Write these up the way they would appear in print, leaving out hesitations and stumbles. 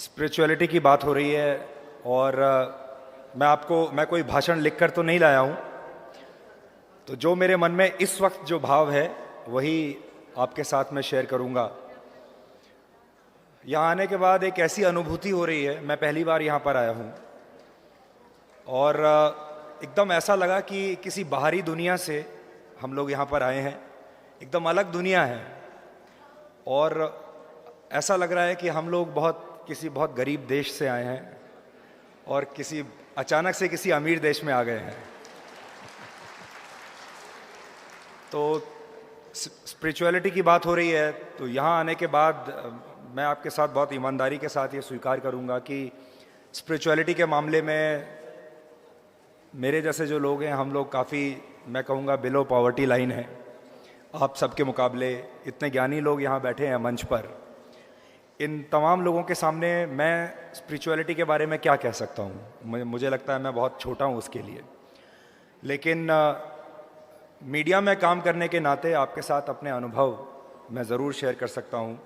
Spirituality की बात हो रही है और मैं कोई भाषण लिखकर तो नहीं लाया हूँ। तो जो मेरे मन में इस वक्त जो भाव है वही आपके साथ में शेयर करूँगा। यहाँ आने के बाद एक ऐसी अनुभूति हो रही है, मैं पहली बार यहाँ पर आया हूँ और एकदम ऐसा लगा कि किसी बाहरी दुनिया से हम लोग यहाँ पर आए हैं। एकदम अलग दुनिया है और ऐसा लग रहा है कि हम लोग किसी बहुत गरीब देश से आए हैं और अचानक से किसी अमीर देश में आ गए हैं। तो स्पिरिचुअलिटी की बात हो रही है, तो यहाँ आने के बाद मैं आपके साथ बहुत ईमानदारी के साथ ये स्वीकार करूँगा कि स्पिरिचुअलिटी के मामले में मेरे जैसे जो लोग हैं, हम लोग काफ़ी, मैं कहूँगा, बिलो पॉवर्टी लाइन है। आप सबके मुकाबले इतने ज्ञानी लोग यहाँ बैठे हैं मंच पर। इन तमाम लोगों के सामने मैं स्पिरिचुअलिटी के बारे में क्या कह सकता हूँ? मुझे लगता है मैं बहुत छोटा हूँ उसके लिए। लेकिन मीडिया में काम करने के नाते आपके साथ अपने अनुभव मैं ज़रूर शेयर कर सकता हूँ।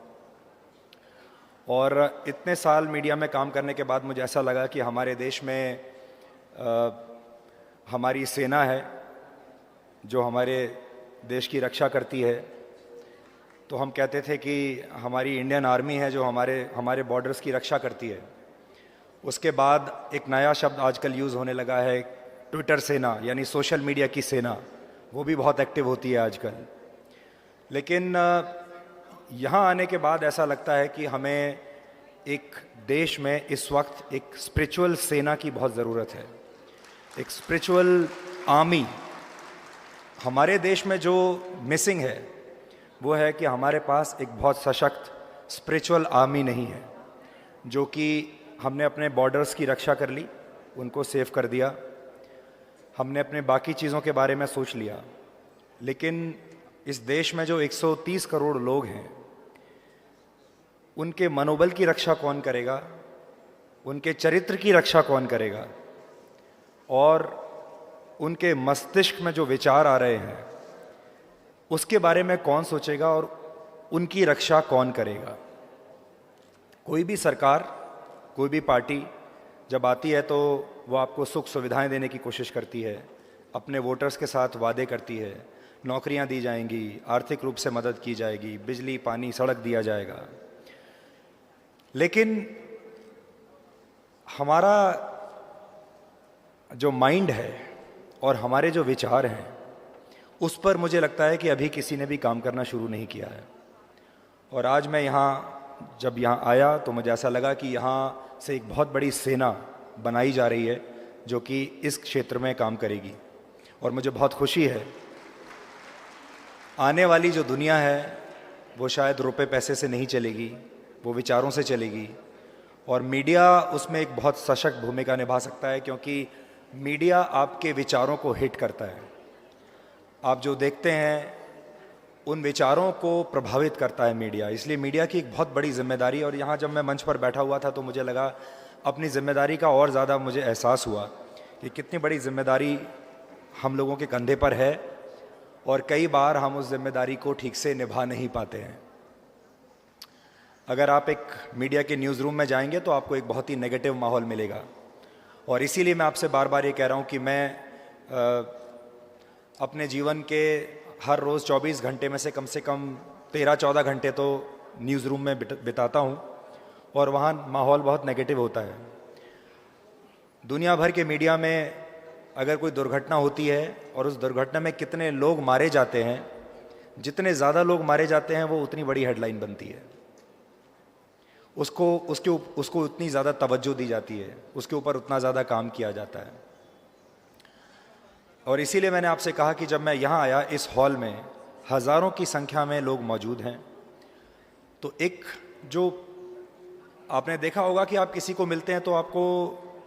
और इतने साल मीडिया में काम करने के बाद मुझे ऐसा लगा कि हमारे देश में हमारी सेना है जो हमारे देश की रक्षा करती है। तो हम कहते थे कि हमारी इंडियन आर्मी है जो हमारे बॉर्डर्स की रक्षा करती है। उसके बाद एक नया शब्द आजकल यूज़ होने लगा है, ट्विटर सेना, यानी सोशल मीडिया की सेना। वो भी बहुत एक्टिव होती है आजकल। लेकिन यहाँ आने के बाद ऐसा लगता है कि हमें एक देश में इस वक्त एक स्पिरिचुअल सेना की बहुत ज़रूरत है, एक स्पिरिचुअल आर्मी। हमारे देश में जो मिसिंग है वो है कि हमारे पास एक बहुत सशक्त स्पिरिचुअल आर्मी नहीं है, जो कि हमने अपने बॉर्डर्स की रक्षा कर ली, उनको सेव कर दिया, हमने अपने बाकी चीज़ों के बारे में सोच लिया। लेकिन इस देश में जो 130 करोड़ लोग हैं, उनके मनोबल की रक्षा कौन करेगा, उनके चरित्र की रक्षा कौन करेगा, और उनके मस्तिष्क में जो विचार आ रहे हैं उसके बारे में कौन सोचेगा और उनकी रक्षा कौन करेगा? कोई भी सरकार, कोई भी पार्टी जब आती है तो वो आपको सुख सुविधाएं देने की कोशिश करती है, अपने वोटर्स के साथ वादे करती है, नौकरियां दी जाएंगी, आर्थिक रूप से मदद की जाएगी, बिजली, पानी, सड़क दिया जाएगा। लेकिन हमारा जो माइंड है और हमारे जो विचार हैं उस पर मुझे लगता है कि अभी किसी ने भी काम करना शुरू नहीं किया है। और आज मैं जब यहाँ आया तो मुझे ऐसा लगा कि यहाँ से एक बहुत बड़ी सेना बनाई जा रही है जो कि इस क्षेत्र में काम करेगी। और मुझे बहुत खुशी है। आने वाली जो दुनिया है वो शायद रुपए पैसे से नहीं चलेगी, वो विचारों से चलेगी। और मीडिया उसमें एक बहुत सशक्त भूमिका निभा सकता है, क्योंकि मीडिया आपके विचारों को हिट करता है। आप जो देखते हैं उन विचारों को प्रभावित करता है मीडिया। इसलिए मीडिया की एक बहुत बड़ी जिम्मेदारी, और यहाँ जब मैं मंच पर बैठा हुआ था तो मुझे लगा अपनी जिम्मेदारी का और ज़्यादा मुझे एहसास हुआ कि कितनी बड़ी जिम्मेदारी हम लोगों के कंधे पर है, और कई बार हम उस जिम्मेदारी को ठीक से निभा नहीं पाते हैं। अगर आप एक मीडिया के न्यूज़ रूम में जाएंगे तो आपको एक बहुत ही नेगेटिव माहौल मिलेगा। और इसीलिए मैं आपसे बार बार ये कह रहा हूँ कि मैं अपने जीवन के हर रोज़ 24 घंटे में से कम 13-14 घंटे तो न्यूज़ रूम में बिताता हूँ, और वहाँ माहौल बहुत नेगेटिव होता है। दुनिया भर के मीडिया में अगर कोई दुर्घटना होती है और उस दुर्घटना में कितने लोग मारे जाते हैं, जितने ज़्यादा लोग मारे जाते हैं वो उतनी बड़ी हेडलाइन बनती है, उसको उतनी ज़्यादा तवज्जो दी जाती है, उसके ऊपर उतना ज़्यादा काम किया जाता है। और इसीलिए मैंने आपसे कहा कि जब मैं यहाँ आया, इस हॉल में हज़ारों की संख्या में लोग मौजूद हैं, तो एक जो आपने देखा होगा कि आप किसी को मिलते हैं तो आपको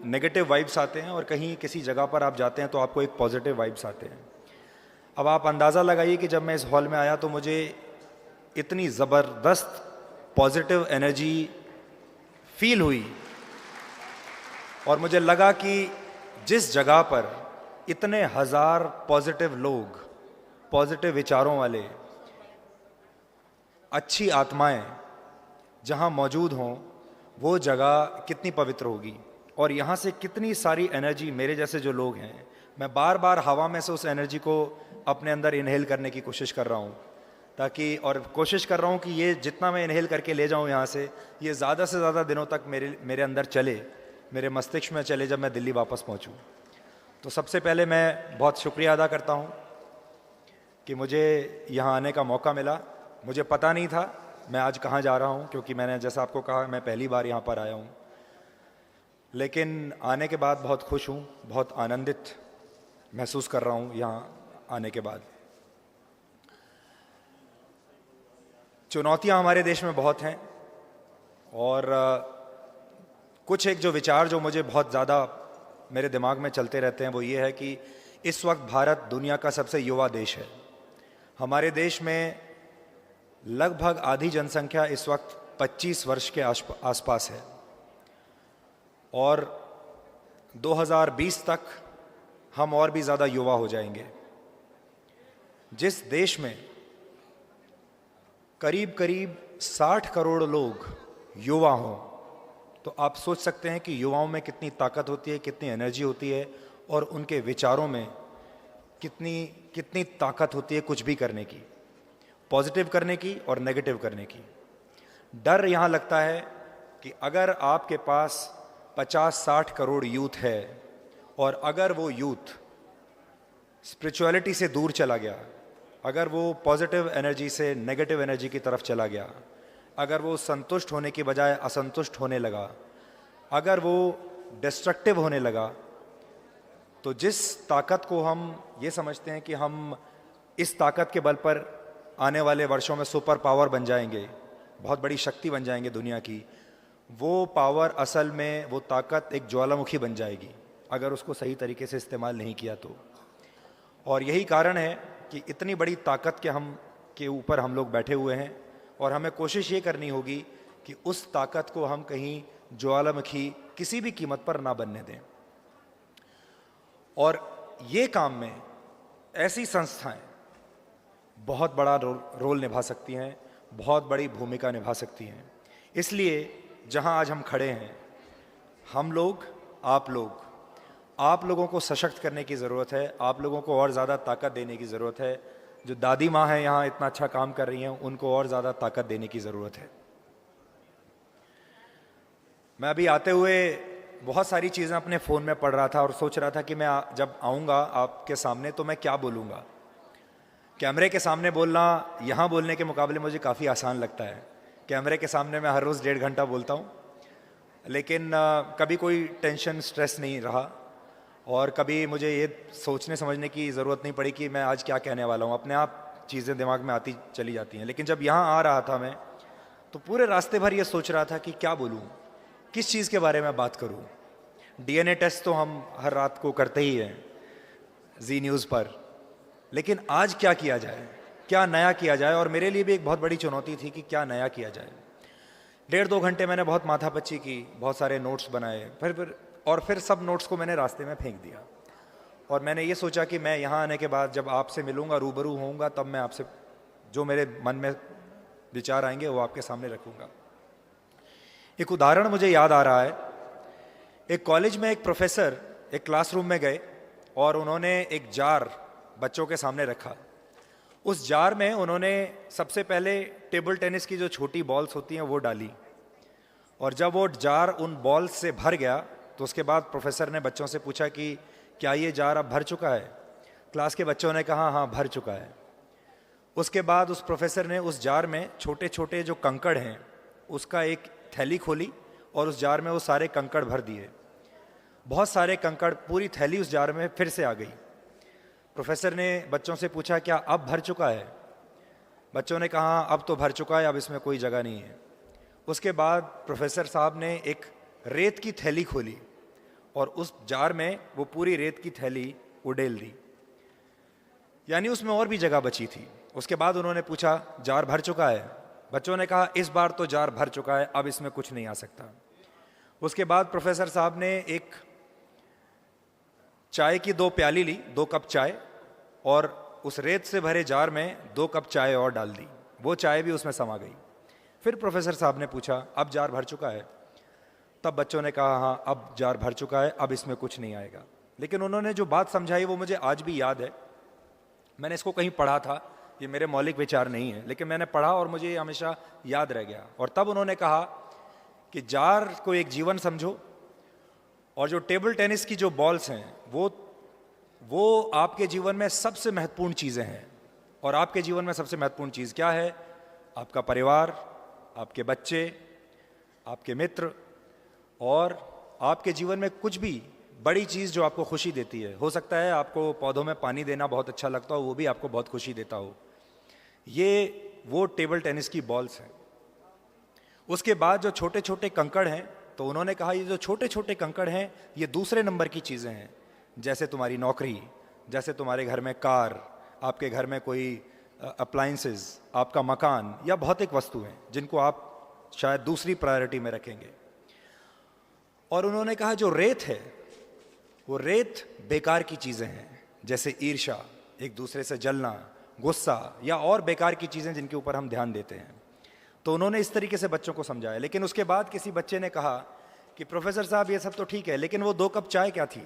नेगेटिव वाइब्स आते हैं, और कहीं किसी जगह पर आप जाते हैं तो आपको एक पॉजिटिव वाइब्स आते हैं। अब आप अंदाज़ा लगाइए कि जब मैं इस हॉल में आया तो मुझे इतनी ज़बरदस्त पॉजिटिव एनर्जी फील हुई, और मुझे लगा कि जिस जगह पर इतने हज़ार पॉजिटिव लोग, पॉजिटिव विचारों वाले, अच्छी आत्माएं जहां मौजूद हों, वो जगह कितनी पवित्र होगी और यहाँ से कितनी सारी एनर्जी, मेरे जैसे जो लोग हैं, मैं बार बार हवा में से उस एनर्जी को अपने अंदर इनहेल करने की कोशिश कर रहा हूँ, ताकि, और कोशिश कर रहा हूँ कि ये जितना मैं इनहेल करके ले जाऊँ यहाँ से, ये ज़्यादा से ज़्यादा दिनों तक मेरे अंदर चले, मेरे मस्तिष्क में चले जब मैं दिल्ली वापस पहुँचूँ। तो सबसे पहले मैं बहुत शुक्रिया अदा करता हूँ कि मुझे यहाँ आने का मौका मिला। मुझे पता नहीं था मैं आज कहाँ जा रहा हूँ, क्योंकि मैंने जैसा आपको कहा मैं पहली बार यहाँ पर आया हूँ, लेकिन आने के बाद बहुत खुश हूँ, बहुत आनंदित महसूस कर रहा हूँ यहाँ आने के बाद। चुनौतियाँ हमारे देश में बहुत हैं और कुछ एक जो विचार जो मुझे बहुत ज़्यादा मेरे दिमाग में चलते रहते हैं वो ये है कि इस वक्त भारत दुनिया का सबसे युवा देश है। हमारे देश में लगभग आधी जनसंख्या इस वक्त 25 वर्ष के आसपास है और 2020 तक हम और भी ज़्यादा युवा हो जाएंगे। जिस देश में करीब करीब 60 करोड़ लोग युवा हों, तो आप सोच सकते हैं कि युवाओं में कितनी ताकत होती है, कितनी एनर्जी होती है और उनके विचारों में कितनी ताकत होती है कुछ भी करने की, पॉजिटिव करने की और नेगेटिव करने की। डर यहाँ लगता है कि अगर आपके पास 50-60 करोड़ यूथ है और अगर वो यूथ स्पिरिचुअलिटी से दूर चला गया, अगर वो पॉजिटिव एनर्जी से नेगेटिव एनर्जी की तरफ चला गया, अगर वो संतुष्ट होने की बजाय असंतुष्ट होने लगा, अगर वो डिस्ट्रक्टिव होने लगा, तो जिस ताकत को हम ये समझते हैं कि हम इस ताकत के बल पर आने वाले वर्षों में सुपर पावर बन जाएंगे, बहुत बड़ी शक्ति बन जाएंगे दुनिया की, वो पावर असल में, वो ताकत एक ज्वालामुखी बन जाएगी अगर उसको सही तरीके से इस्तेमाल नहीं किया तो। और यही कारण है कि इतनी बड़ी ताकत के ऊपर हम लोग बैठे हुए हैं और हमें कोशिश ये करनी होगी कि उस ताकत को हम कहीं ज्वालामुखी किसी भी कीमत पर ना बनने दें। और ये काम में ऐसी संस्थाएं बहुत बड़ा रोल निभा सकती हैं, बहुत बड़ी भूमिका निभा सकती हैं। इसलिए जहां आज हम खड़े हैं, हम लोग, आप लोगों को सशक्त करने की ज़रूरत है, आप लोगों को और ज़्यादा ताकत देने की ज़रूरत है। जो दादी माँ हैं यहाँ इतना अच्छा काम कर रही हैं, उनको और ज़्यादा ताकत देने की ज़रूरत है। मैं अभी आते हुए बहुत सारी चीज़ें अपने फ़ोन में पढ़ रहा था और सोच रहा था कि मैं जब आऊँगा आपके सामने तो मैं क्या बोलूँगा। कैमरे के सामने बोलना यहाँ बोलने के मुकाबले मुझे काफ़ी आसान लगता है। कैमरे के सामने मैं हर रोज़ 1.5 घंटा बोलता हूँ, लेकिन कभी कोई टेंशन स्ट्रेस नहीं रहा और कभी मुझे ये सोचने समझने की ज़रूरत नहीं पड़ी कि मैं आज क्या कहने वाला हूँ। अपने आप चीज़ें दिमाग में आती चली जाती हैं। लेकिन जब यहाँ आ रहा था मैं, तो पूरे रास्ते भर ये सोच रहा था कि क्या बोलूँ, किस चीज़ के बारे में बात करूँ। DNA टेस्ट तो हम हर रात को करते ही हैं जी न्यूज़ पर, लेकिन आज क्या किया जाए, क्या नया किया जाए। और मेरे लिए भी एक बहुत बड़ी चुनौती थी कि क्या नया किया जाए। 1.5-2 घंटे मैंने बहुत माथापच्ची की, बहुत सारे नोट्स बनाए, फिर सब नोट्स को मैंने रास्ते में फेंक दिया। और मैंने ये सोचा कि मैं यहाँ आने के बाद जब आपसे मिलूँगा, रूबरू होऊंगा, तब मैं आपसे जो मेरे मन में विचार आएंगे वो आपके सामने रखूँगा। एक उदाहरण मुझे याद आ रहा है। एक कॉलेज में एक प्रोफेसर एक क्लासरूम में गए और उन्होंने एक जार बच्चों के सामने रखा। उस जार में उन्होंने सबसे पहले टेबल टेनिस की जो छोटी बॉल्स होती हैं वो डाली, और जब वो जार उन बॉल्स से भर गया तो उसके बाद प्रोफेसर ने बच्चों से पूछा कि क्या ये जार अब भर चुका है। क्लास के बच्चों ने कहा हाँ भर चुका है। उसके बाद उस प्रोफेसर ने उस जार में छोटे छोटे जो कंकड़ हैं उसका एक थैली खोली और उस जार में वो सारे कंकड़ भर दिए। बहुत सारे कंकड़, पूरी थैली उस जार में फिर से आ गई। प्रोफेसर ने बच्चों से पूछा क्या अब भर चुका है। बच्चों ने कहा अब तो भर चुका है, अब इसमें कोई जगह नहीं है। उसके बाद प्रोफेसर साहब ने एक रेत की थैली खोली और उस जार में वो पूरी रेत की थैली उड़ेल दी, यानी उसमें और भी जगह बची थी। उसके बाद उन्होंने पूछा जार भर चुका है। बच्चों ने कहा इस बार तो जार भर चुका है, अब इसमें कुछ नहीं आ सकता। उसके बाद प्रोफेसर साहब ने एक चाय की 2 प्याली ली, 2 कप चाय, और उस रेत से भरे जार में 2 कप चाय और डाल दी। वो चाय भी उसमें समा गई। फिर प्रोफेसर साहब ने पूछा अब जार भर चुका है। तब बच्चों ने कहा हाँ अब जार भर चुका है, अब इसमें कुछ नहीं आएगा। लेकिन उन्होंने जो बात समझाई वो मुझे आज भी याद है। मैंने इसको कहीं पढ़ा था, ये मेरे मौलिक विचार नहीं है, लेकिन मैंने पढ़ा और मुझे ये हमेशा याद रह गया। और तब उन्होंने कहा कि जार को एक जीवन समझो, और जो टेबल टेनिस की जो बॉल्स हैं वो आपके जीवन में सबसे महत्वपूर्ण चीज़ें हैं। और आपके जीवन में सबसे महत्वपूर्ण चीज़ क्या है? आपका परिवार, आपके बच्चे, आपके मित्र, और आपके जीवन में कुछ भी बड़ी चीज़ जो आपको खुशी देती है। हो सकता है आपको पौधों में पानी देना बहुत अच्छा लगता हो, वो भी आपको बहुत खुशी देता हो। ये वो टेबल टेनिस की बॉल्स हैं। उसके बाद जो छोटे छोटे कंकड़ हैं, तो उन्होंने कहा ये जो छोटे छोटे कंकड़ हैं ये दूसरे नंबर की चीज़ें हैं, जैसे तुम्हारी नौकरी, जैसे तुम्हारे घर में कार, आपके घर में कोई अप्लायंसेस, आपका मकान, या भौतिक वस्तु हैं जिनको आप शायद दूसरी प्रायोरिटी में रखेंगे। और उन्होंने कहा जो रेत है वो रेत बेकार की चीज़ें हैं, जैसे ईर्ष्या, एक दूसरे से जलना, गुस्सा, या और बेकार की चीज़ें जिनके ऊपर हम ध्यान देते हैं। तो उन्होंने इस तरीके से बच्चों को समझाया। लेकिन उसके बाद किसी बच्चे ने कहा कि प्रोफेसर साहब ये सब तो ठीक है, लेकिन वो 2 कप चाय क्या थी?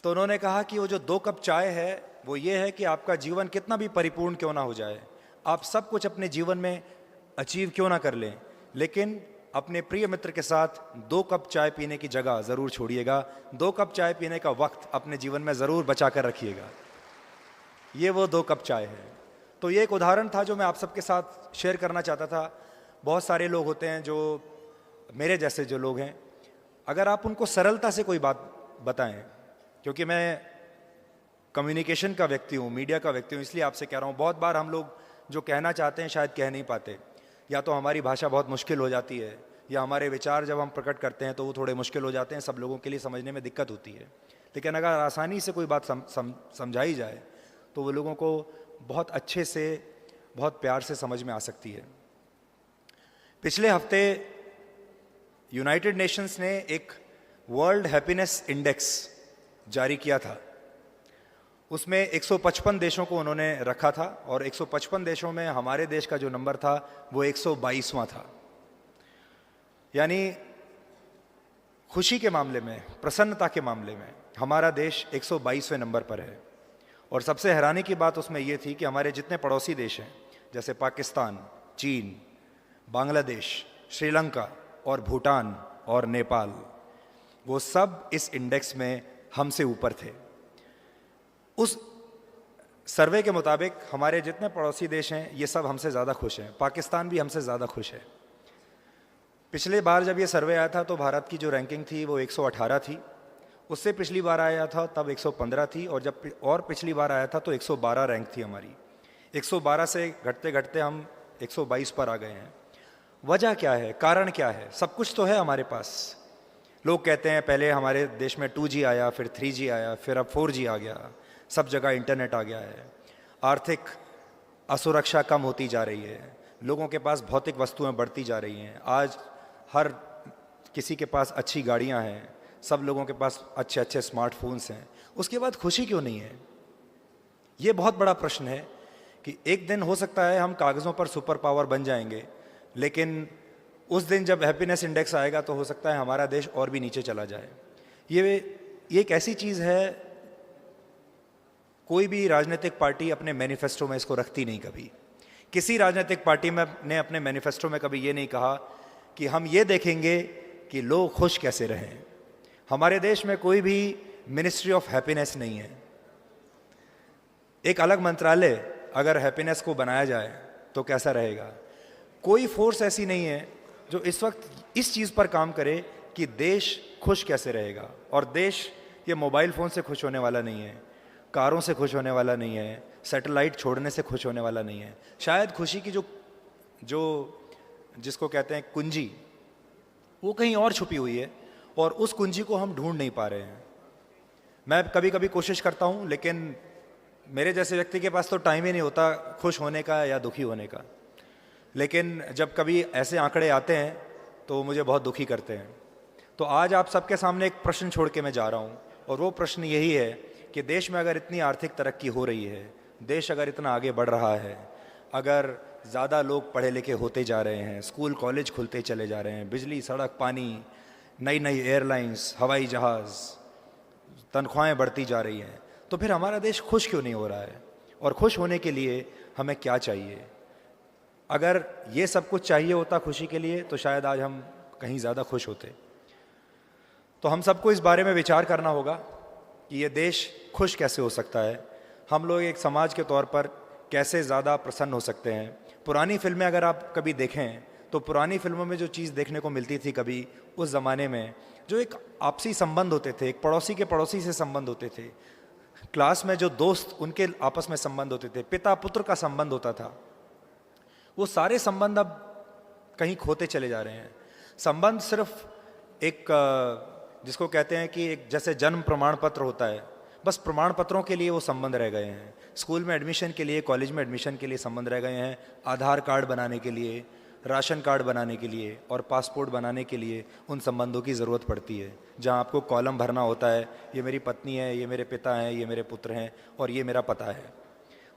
तो उन्होंने कहा कि वो जो 2 कप चाय है वो ये है कि आपका जीवन कितना भी परिपूर्ण क्यों ना हो जाए, आप सब कुछ अपने जीवन में अचीव क्यों ना कर लें, लेकिन अपने प्रिय मित्र के साथ 2 कप चाय पीने की जगह ज़रूर छोड़िएगा, 2 कप चाय पीने का वक्त अपने जीवन में ज़रूर बचा कर रखिएगा। ये वो 2 कप चाय है। तो ये एक उदाहरण था जो मैं आप सबके साथ शेयर करना चाहता था। बहुत सारे लोग होते हैं जो मेरे जैसे जो लोग हैं, अगर आप उनको सरलता से कोई बात बताएं, क्योंकि मैं कम्युनिकेशन का व्यक्ति हूँ, मीडिया का व्यक्ति हूँ, इसलिए आपसे कह रहा हूँ, बहुत बार हम लोग जो कहना चाहते हैं शायद कह नहीं पाते, या तो हमारी भाषा बहुत मुश्किल हो जाती है, या हमारे विचार जब हम प्रकट करते हैं तो वो थोड़े मुश्किल हो जाते हैं, सब लोगों के लिए समझने में दिक्कत होती है। लेकिन अगर आसानी से कोई बात समझाई जाए तो वो लोगों को बहुत अच्छे से, बहुत प्यार से समझ में आ सकती है। पिछले हफ्ते यूनाइटेड नेशंस ने एक वर्ल्ड हैप्पीनेस इंडेक्स जारी किया था। उसमें 155 देशों को उन्होंने रखा था, और 155 देशों में हमारे देश का जो नंबर था वो 122वां था। यानी खुशी के मामले में, प्रसन्नता के मामले में हमारा देश 122वें नंबर पर है। और सबसे हैरानी की बात उसमें ये थी कि हमारे जितने पड़ोसी देश हैं, जैसे पाकिस्तान, चीन, बांग्लादेश, श्रीलंका और भूटान और नेपाल, वो सब इस इंडेक्स में हमसे ऊपर थे। उस सर्वे के मुताबिक हमारे जितने पड़ोसी देश हैं ये सब हमसे ज़्यादा खुश हैं। पाकिस्तान भी हमसे ज़्यादा खुश है। पिछले बार जब ये सर्वे आया था तो भारत की जो रैंकिंग थी वो 118 थी। उससे पिछली बार आया था तब 115 थी, और जब और पिछली बार आया था तो 112 रैंक थी हमारी। 112 से घटते घटते हम 122 पर आ गए हैं। वजह क्या है, कारण क्या है? सब कुछ तो है हमारे पास। लोग कहते हैं पहले हमारे देश में 2G आया, फिर 3G आया, फिर अब 4G आ गया, सब जगह इंटरनेट आ गया है, आर्थिक असुरक्षा कम होती जा रही है, लोगों के पास भौतिक वस्तुएं बढ़ती जा रही हैं, आज हर किसी के पास अच्छी गाड़ियां हैं, सब लोगों के पास अच्छे अच्छे स्मार्टफोन्स हैं। उसके बाद खुशी क्यों नहीं है? ये बहुत बड़ा प्रश्न है कि एक दिन हो सकता है हम कागज़ों पर सुपर पावर बन जाएंगे, लेकिन उस दिन जब हैप्पीनेस इंडेक्स आएगा तो हो सकता है हमारा देश और भी नीचे चला जाए। ये एक ऐसी चीज़ है, कोई भी राजनीतिक पार्टी अपने मैनिफेस्टो में इसको रखती नहीं। कभी किसी राजनीतिक पार्टी में ने अपने मैनिफेस्टो में कभी ये नहीं कहा कि हम ये देखेंगे कि लोग खुश कैसे रहें। हमारे देश में कोई भी मिनिस्ट्री ऑफ हैप्पीनेस नहीं है। एक अलग मंत्रालय अगर हैप्पीनेस को बनाया जाए तो कैसा रहेगा? कोई फोर्स ऐसी नहीं है जो इस वक्त इस चीज़ पर काम करे कि देश खुश कैसे रहेगा। और देश ये मोबाइल फ़ोन से खुश होने वाला नहीं है, कारों से खुश होने वाला नहीं है, सैटेलाइट छोड़ने से खुश होने वाला नहीं है। शायद खुशी की जो जिसको कहते हैं कुंजी, वो कहीं और छुपी हुई है, और उस कुंजी को हम ढूंढ नहीं पा रहे हैं। मैं कभी कभी कोशिश करता हूँ, लेकिन मेरे जैसे व्यक्ति के पास तो टाइम ही नहीं होता खुश होने का या दुखी होने का। लेकिन जब कभी ऐसे आंकड़े आते हैं तो मुझे बहुत दुखी करते हैं। तो आज आप सबके सामने एक प्रश्न छोड़ के मैं जा रहा हूँ, और वो प्रश्न यही है कि देश में अगर इतनी आर्थिक तरक्की हो रही है, देश अगर इतना आगे बढ़ रहा है, अगर ज़्यादा लोग पढ़े लिखे होते जा रहे हैं, स्कूल कॉलेज खुलते चले जा रहे हैं, बिजली सड़क पानी, नई नई एयरलाइंस, हवाई जहाज़, तनख्वाहें बढ़ती जा रही हैं, तो फिर हमारा देश खुश क्यों नहीं हो रहा है? और खुश होने के लिए हमें क्या चाहिए? अगर ये सब कुछ चाहिए होता खुशी के लिए तो शायद आज हम कहीं ज़्यादा खुश होते। तो हम सबको इस बारे में विचार करना होगा कि ये देश खुश कैसे हो सकता है, हम लोग एक समाज के तौर पर कैसे ज़्यादा प्रसन्न हो सकते हैं। पुरानी फिल्में अगर आप कभी देखें तो पुरानी फिल्मों में जो चीज़ देखने को मिलती थी कभी उस ज़माने में, जो एक आपसी संबंध होते थे, एक पड़ोसी के पड़ोसी से संबंध होते थे, क्लास में जो दोस्त उनके आपस में संबंध होते थे, पिता पुत्र का संबंध होता था, वो सारे संबंध अब कहीं खोते चले जा रहे हैं। संबंध सिर्फ एक जिसको कहते हैं कि एक जैसे जन्म प्रमाण पत्र होता है, बस प्रमाण पत्रों के लिए वो संबंध रह गए हैं। स्कूल में एडमिशन के लिए, कॉलेज में एडमिशन के लिए संबंध रह गए हैं। आधार कार्ड बनाने के लिए, राशन कार्ड बनाने के लिए और पासपोर्ट बनाने के लिए उन संबंधों की ज़रूरत पड़ती है, जहाँ आपको कॉलम भरना होता है, ये मेरी पत्नी है, ये मेरे पिता हैं, ये मेरे पुत्र हैं और ये मेरा पता है।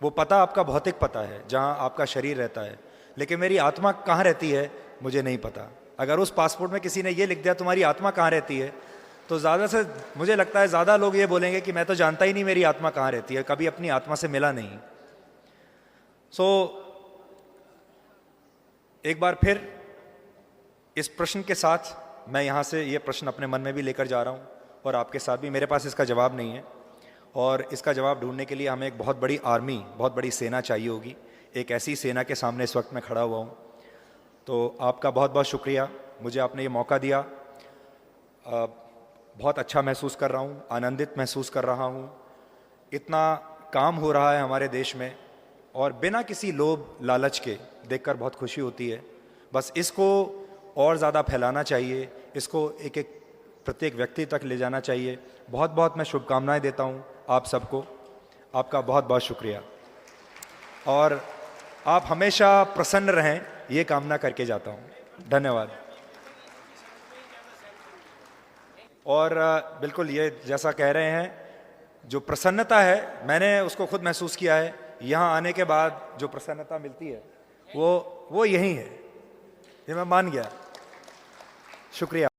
वो पता आपका भौतिक पता है जहाँ आपका शरीर रहता है, लेकिन मेरी आत्मा कहाँ रहती है मुझे नहीं पता। अगर उस पासपोर्ट में किसी ने ये लिख दिया तुम्हारी आत्मा कहाँ रहती है, तो ज़्यादा से मुझे लगता है ज़्यादा लोग ये बोलेंगे कि मैं तो जानता ही नहीं मेरी आत्मा कहाँ रहती है, कभी अपनी आत्मा से मिला नहीं। एक बार फिर इस प्रश्न के साथ मैं यहाँ से ये प्रश्न अपने मन में भी लेकर जा रहा हूँ और आपके साथ भी। मेरे पास इसका जवाब नहीं है और इसका जवाब ढूंढने के लिए हमें एक बहुत बड़ी आर्मी, बहुत बड़ी सेना चाहिए होगी। एक ऐसी सेना के सामने इस वक्त मैं खड़ा हुआ हूँ। तो आपका बहुत बहुत शुक्रिया, मुझे आपने ये मौका दिया। बहुत अच्छा महसूस कर रहा हूँ, आनंदित महसूस कर रहा हूँ। इतना काम हो रहा है हमारे देश में और बिना किसी लोभ लालच के देखकर बहुत खुशी होती है। बस इसको और ज़्यादा फैलाना चाहिए, इसको एक एक प्रत्येक व्यक्ति तक ले जाना चाहिए। बहुत बहुत मैं शुभकामनाएं देता हूँ आप सबको। आपका बहुत बहुत शुक्रिया और आप हमेशा प्रसन्न रहें, ये कामना करके जाता हूँ। धन्यवाद। और बिल्कुल ये जैसा कह रहे हैं, जो प्रसन्नता है मैंने उसको खुद महसूस किया है। यहाँ आने के बाद जो प्रसन्नता मिलती है वो यही है, ये मैं मान गया। शुक्रिया।